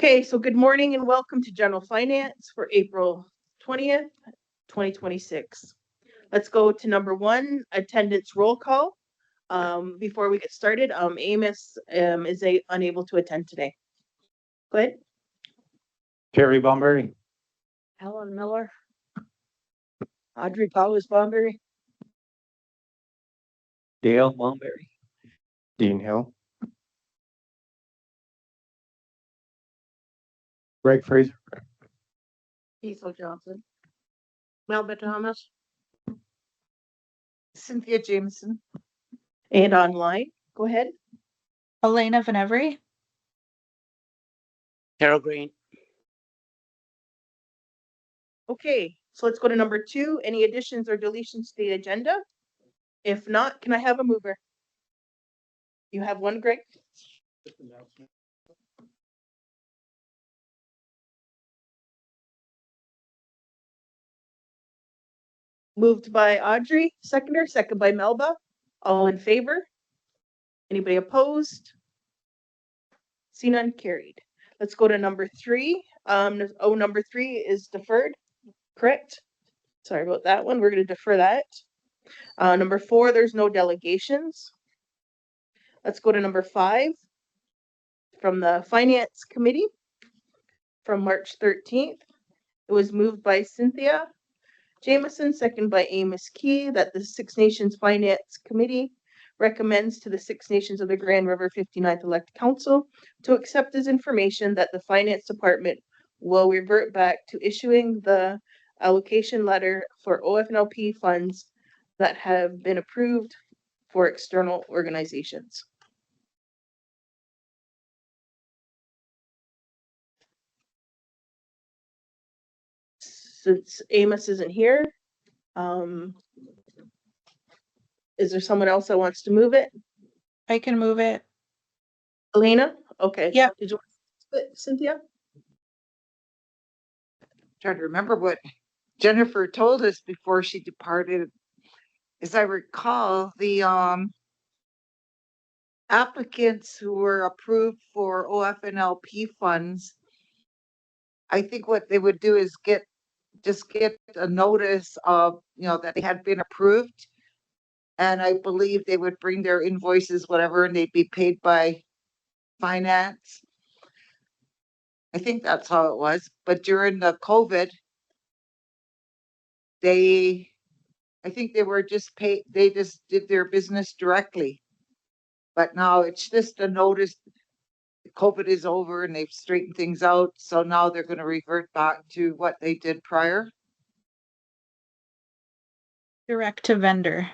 Okay, so good morning and welcome to General Finance for April 20th, 2026. Let's go to number 1, attendance roll call. Before we get started, Amos is unable to attend today. Go ahead. Terry Bomberry. Helen Miller. Audrey Powers Bomberry. Dale Bomberry. Dean Hill. Greg Fraser. Cecil Johnson. Melba Thomas. Cynthia Jameson. And online, go ahead. Elena Van Every. Carol Green. Okay, so let's go to number 2. Any additions or deletions to the agenda? If not, can I have a mover? You have one, Greg? Moved by Audrey, second by Melba. All in favor? Anybody opposed? See none, carried. Let's go to number 3. Number 3 is deferred, correct? Sorry about that one. We're going to defer that. Number 4, there's no delegations. Let's go to number 5 from the Finance Committee from March 13th. It was moved by Cynthia Jameson, second by Amos Key, that the Six Nations Finance Committee recommends to the Six Nations of the Grand River 59th Elected Council to accept as information that the Finance Department will revert back to issuing the allocation letter for OFNLP funds that have been approved for external organizations. Since Amos isn't here, is there someone else that wants to move it? I can move it. Elena? Okay. Yeah. Did you want to split, Cynthia? Trying to remember what Jennifer told us before she departed. As I recall, the applicants who were approved for OFNLP funds, I think what they would do is get a notice of, that they had been approved. And I believe they would bring their invoices, whatever, and they'd be paid by finance. I think that's how it was. But during the COVID, I think they were just paid, they just did their business directly. But now it's just a notice COVID is over and they've straightened things out. So now they're going to revert back to what they did prior. Direct to vendor.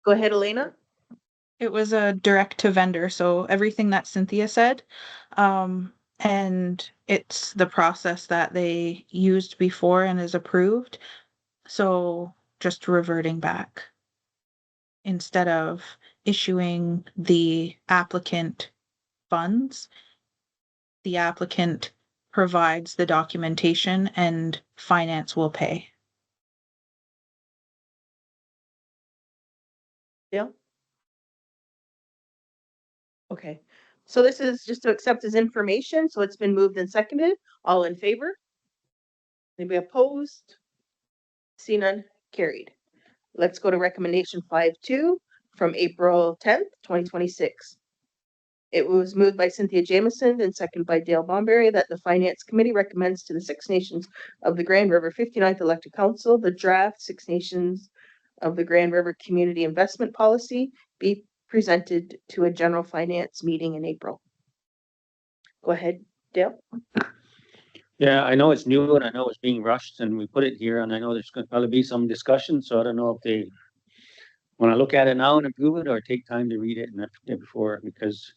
Go ahead, Elena. It was a direct to vendor, so everything that Cynthia said. And it's the process that they used before and is approved. So just reverting back. Instead of issuing the applicant funds, the applicant provides the documentation and finance will pay. Yeah. Okay. So this is just to accept as information. So it's been moved and seconded. All in favor? Anybody opposed? See none, carried. Let's go to recommendation 5.2 from April 10th, 2026. It was moved by Cynthia Jameson and seconded by Dale Bomberry that the Finance Committee recommends to the Six Nations of the Grand River 59th Elected Council the draft Six Nations of the Grand River Community Investment Policy be presented to a general finance meeting in April. Go ahead, Dale. Yeah, I know it's new and I know it's being rushed and we put it here and I know there's going to probably be some discussion. So I don't know if they want to look at it now and approve it or take time to read it and before, because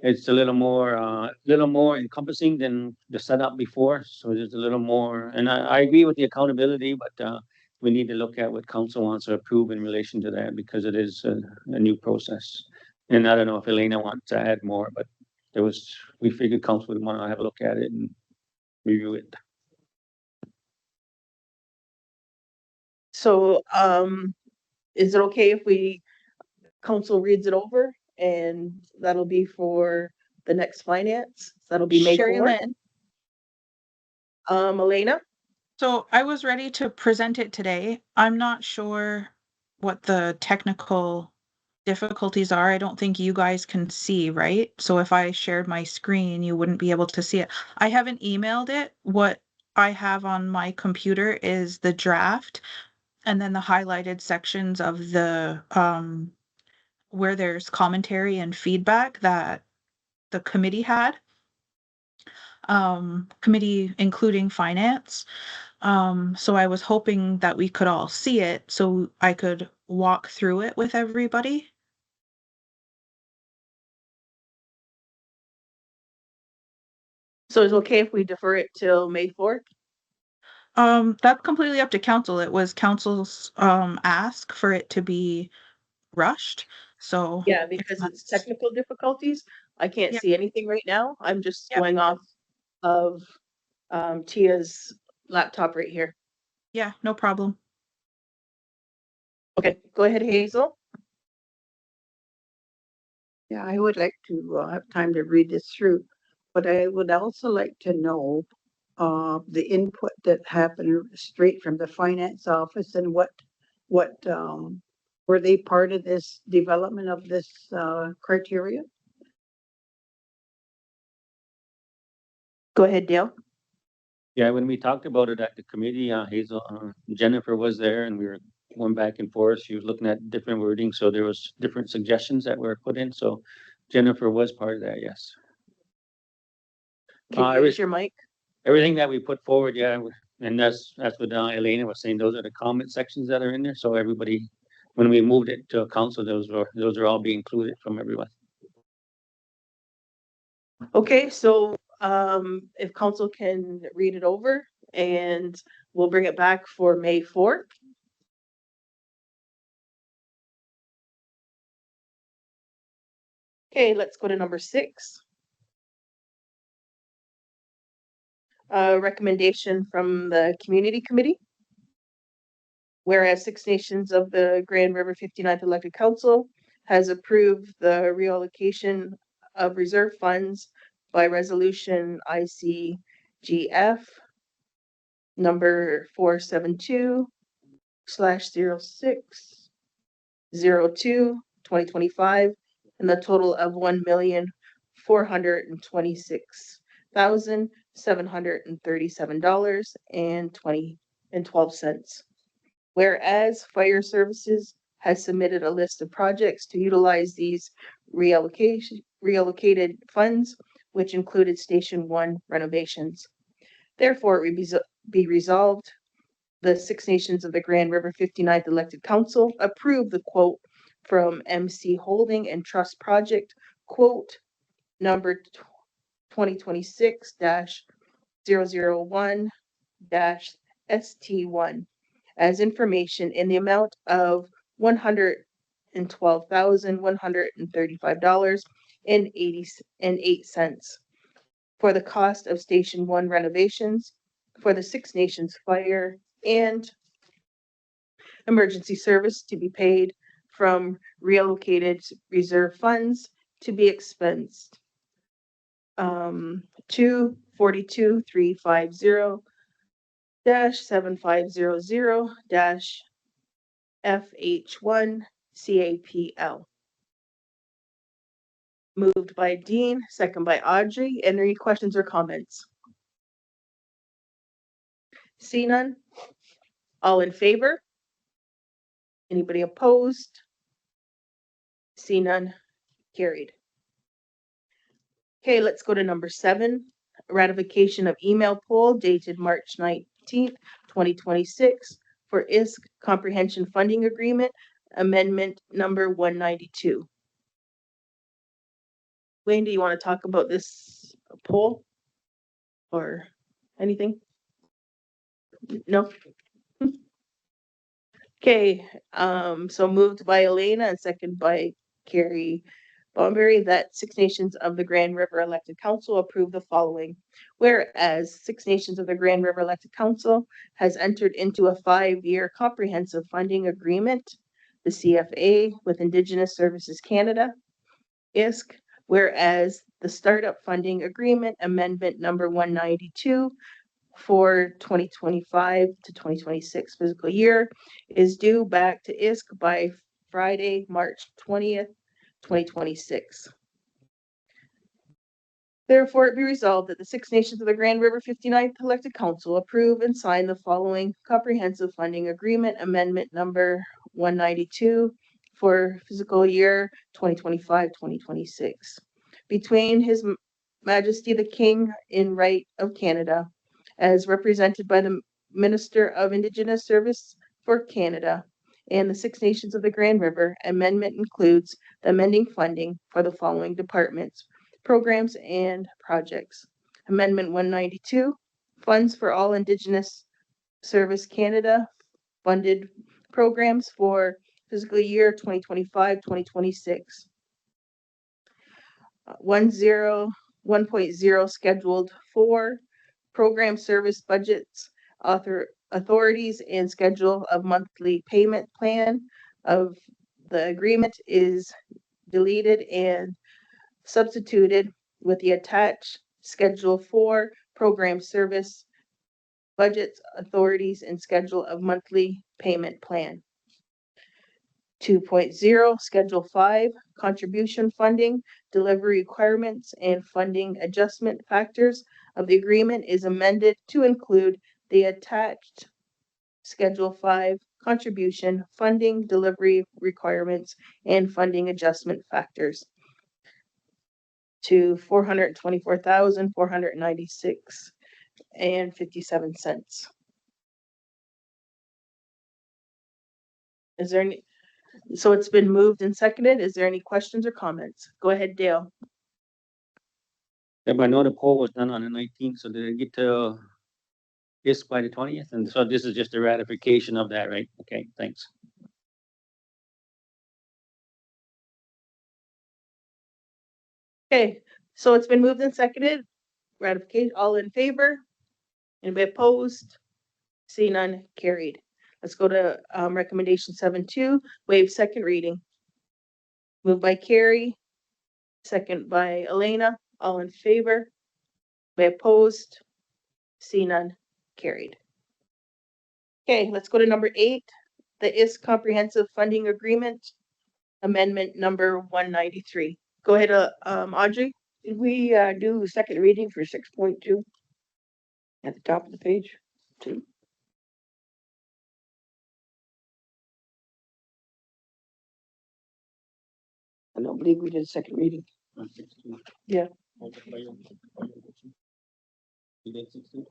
it's a little more encompassing than the setup before. So there's a little more, and I agree with the accountability, but we need to look at what council wants to approve in relation to that because it is a new process. And I don't know if Elena wants to add more, but we figured council would want to have a look at it and review it. So, is it okay if council reads it over and that'll be for the next finance. So that'll be May Sherry 4th. Lynn. Elena? So I was ready to present it today. I'm not sure what the technical difficulties are. I don't think you guys can see, right? So if I shared my screen, you wouldn't be able to see it. I haven't emailed it. What I have on my computer is the draft and then the highlighted sections of the where there's commentary and feedback that the committee had. Committee including finance. So I was hoping that we could all see it so I could walk through it with everybody. So it's okay if we defer it till May 4th? That's completely up to council. It was council's ask for it to be rushed. So Yeah, if because it's that's- technical difficulties. I can't Yep. see anything right now. I'm just Yep. going off of Tia's laptop right here. yeah, no problem. Okay, go ahead, Hazel. Yeah, I would like to have time to read this through, but I would also like to know the input that happened straight from the finance office and what were they part of this development of this criteria? Go ahead, Dale. Yeah, when we talked about it at the committee, Hazel, Jennifer was there and we were going back and forth. She was looking at different wording, so there was different suggestions that were put in, so Jennifer was part of that, yes. Can you use your mic? Everything that we put forward, yeah, and that's what Elena was saying, those are the comment sections that are in there, so everybody, when we moved it to council, those are all being included from everyone. Okay, so if council can read it over and we'll bring it back for May 4th. Okay, let's go to number 6. Recommendation from the community committee. Whereas Six Nations of the Grand River 59th elected council has approved the reallocation of reserve funds by resolution ICGF number 472/06/02/2025 in the total of $1,426,737.12. Whereas Fire Services has submitted a list of projects to utilize these reallocated funds, which included Station 1 renovations. Therefore, it be resolved, the Six Nations of the Grand River 59th elected council approve the quote from MC Holding and Trust Project, quote number 2026-001-ST1 as information in the amount of $112,135.88 for the cost of Station 1 renovations for the Six Nations Fire and Emergency Service to be paid from reallocated reserve funds to be expensed to 42350-7500-FH1 CAPL. Moved by Dean, second by Audrey. Any questions or comments? See none? All in favor? Anybody opposed? See none? Carried. Okay, let's go to number 7. Ratification of email poll dated March 19th, 2026 for ISK Comprehension Funding Agreement, Amendment number 192. Wayne, do you want to talk about this poll or anything? No? Okay, so moved by Elena and second by Carrie Bomberry that Six Nations of the Grand River elected council approve the following. Whereas Six Nations of the Grand River elected council has entered into a 5-year comprehensive funding agreement, the CFA, with Indigenous Services Canada, ISK, whereas the the Startup Funding Agreement Amendment number 192 for 2025 to 2026 fiscal year is due back to ISC by Friday, March 20th, 2026. Therefore, it be resolved that the Six Nations of the Grand River 59th Elected Council approve and sign the following comprehensive funding agreement amendment number 192 for fiscal year 2025-2026 between His Majesty the King in Right of Canada, as represented by the Minister of Indigenous Service for Canada, and the Six Nations of the Grand River. Amendment includes the amending funding for the following departments, programs, and projects. Amendment 192, funds for all Indigenous Service Canada funded programs for fiscal year 2025-2026. 1.0 scheduled for program service budgets, authorities, and schedule of monthly payment plan of the agreement is deleted and substituted with the attached Schedule 4 program service budgets, authorities, and schedule of monthly payment plan. 2.0 Schedule 5 contribution funding, delivery requirements, and funding adjustment factors of the agreement is amended to include the attached Schedule 5 contribution funding, delivery requirements, and funding adjustment factors to $424,496.57. Is there any, so it's been moved and seconded. Is there any questions or comments? Go ahead, Dale. Yeah, but I know the poll was done on the 19th, so did it get to this by the 20th? And so this is just a ratification of that, right? Okay, thanks. Okay, so it's been moved and seconded. Ratification, all in favor? Anybody opposed? See none, carried. Let's go to recommendation 7.2, waive second reading. Moved by Carrie, second by Elena, all in favor? Anybody opposed? See none, carried. Okay, let's go to number 8, the ISC Comprehensive Funding Agreement, amendment number 193. Go ahead, Audrey. Did we do the second reading for 6.2? At the top of the page, 2. I don't believe we did a second reading. Yeah. You did 16?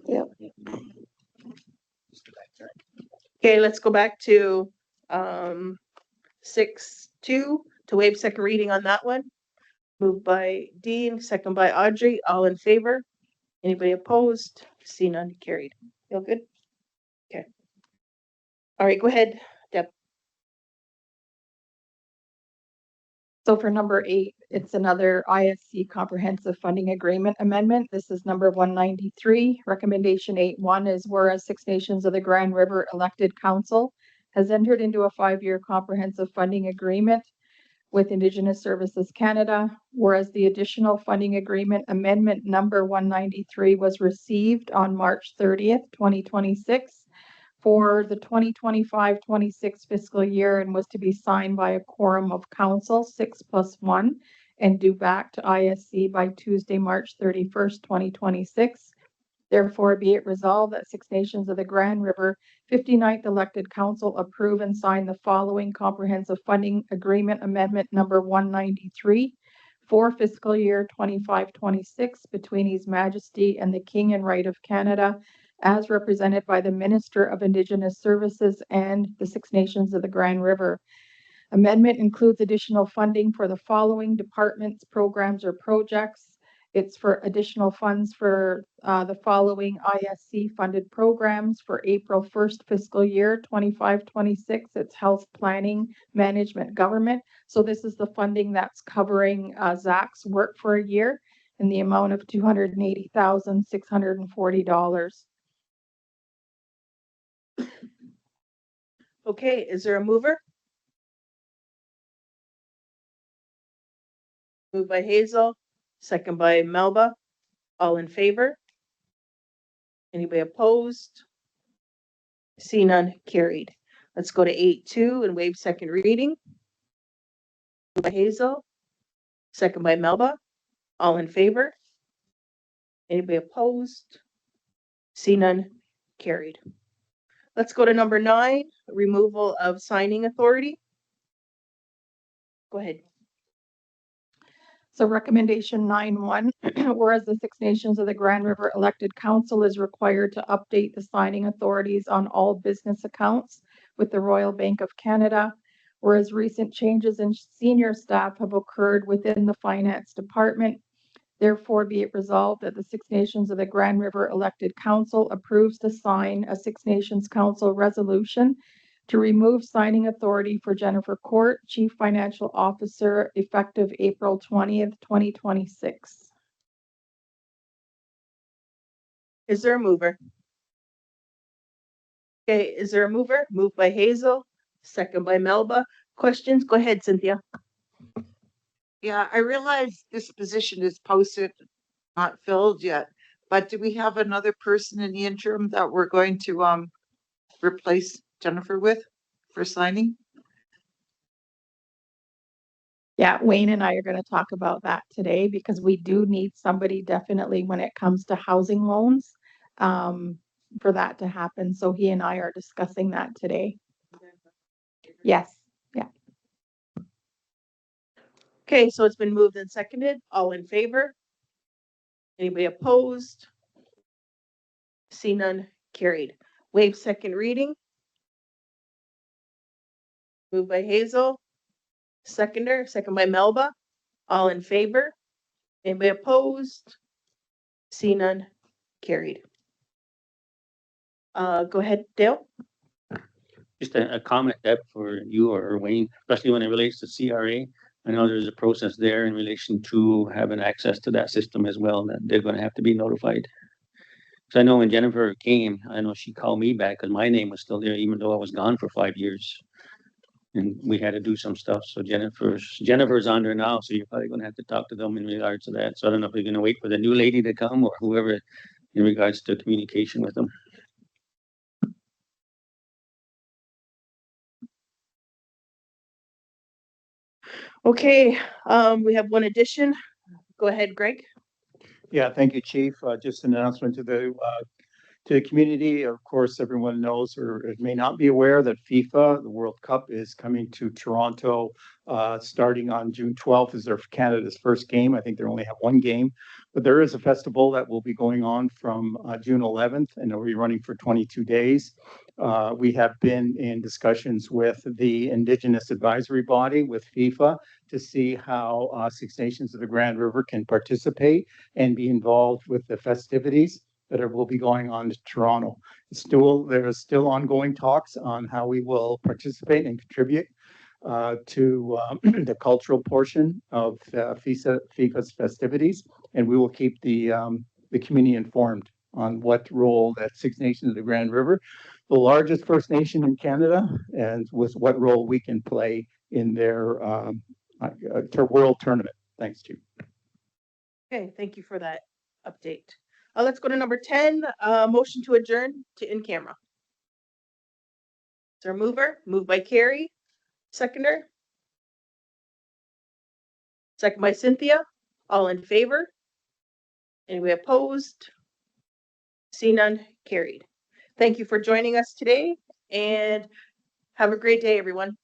Yep. Okay, let's go back to 6.2 to waive second reading on that one. Moved by Dean, second by Audrey, all in favor? Anybody opposed? See none, carried. Feel good? Okay. All right, go ahead, Deb. So for number 8, it's another ISC Comprehensive Funding Agreement Amendment. This is number 193. Recommendation 8.1 is whereas Six Nations of the Grand River Elected Council has entered into a 5-year comprehensive funding agreement with Indigenous Services Canada, whereas the additional funding agreement amendment number 193 was received on March 30th, 2026 for the 2025-26 fiscal year and was to be signed by a quorum of council, 6+1, and due back to ISC by Tuesday, March 31st, 2026. Therefore, be it resolved that Six Nations of the Grand River 59th Elected Council approve and sign the following comprehensive funding agreement amendment number 193 for fiscal year 25-26 between His Majesty and the King in Right of Canada, as represented by the Minister of Indigenous Services and the Six Nations of the Grand River. Amendment includes additional funding for the following departments, programs, or projects. It's for additional funds for the following ISC funded programs for April 1st fiscal year 25-26. It's health planning, management, government. So this is the funding that's covering Zach's work for a year. in the amount of $280,640. Okay, is there a mover? Moved by Hazel, second by Melba. All in favor? Anybody opposed? See none, carried. Let's go to 8.2 and waive second reading. Moved by Hazel, second by Melba. All in favor? Anybody opposed? See none, carried. Let's go to number 9, removal of signing authority. Go ahead. So recommendation 9.1, whereas the Six Nations of the Grand River Elected Council is required to update the signing authorities on all business accounts with the Royal Bank of Canada, whereas recent changes in senior staff have occurred within the Finance Department. Therefore, be it resolved that the Six Nations of the Grand River Elected Council approves to sign a Six Nations Council resolution to remove signing authority for Jennifer Court, Chief Financial Officer, effective April 20th, 2026. Is there a mover? Okay, is there a mover? Moved by Hazel, second by Melba. Questions? Go ahead, Cynthia. Yeah, I realize this position is posted, not filled yet, but do we have another person in the interim that we're going to replace Jennifer with for signing? Yeah, Wayne and I are going to talk about that today because we do need somebody definitely when it comes to housing loans for that to happen. So he and I are discussing that today. Yes. Yeah. Okay, so it's been moved and seconded. All in favor? Anybody opposed? See none, carried. Waive second reading. Moved by Hazel, second by Melba. All in favor? Anybody opposed? See none, carried. Go ahead, Dale. Just a comment, Deb, for you or Wayne, especially when it relates to CRA. I know there's a process there in relation to having access to that system as well, that they're gonna have to be notified. So I know when Jennifer came, I know she called me back because my name was still there, even though I was gone for 5 years. And we had to do some stuff. So Jennifer's on there now, so you're probably gonna have to talk to them in regards to that. So I don't know if you're gonna wait for the new lady to come or whoever in regards to communication with them. Okay, we have one addition. Go ahead, Greg. Yeah, thank you, Chief. Just an announcement to the community. Of course, everyone knows or may not be aware that FIFA, the World Cup, is coming to Toronto starting on June 12th is Canada's first game. I think they only have one game, but there is a festival that will be going on from June 11th and it'll be running for 22 days. We have been in discussions with the Indigenous Advisory Body with FIFA to see how Six Nations of the Grand River can participate and be involved with the festivities that will be going on to Toronto. There is still ongoing talks on how we will participate and contribute to the cultural portion of FIFA's festivities, and we will keep the community informed on what role that Six Nations of the Grand River, the largest First Nation in Canada, and with what role we can play in their world tournament. Thanks, Chief. Okay, thank you for that update. Let's go to number 10, motion to adjourn to in camera. Is there a mover? Moved by Carrie, seconder. Second by Cynthia. All in favor? Anybody opposed? See none, carried. Thank you for joining us today and have a great day, everyone.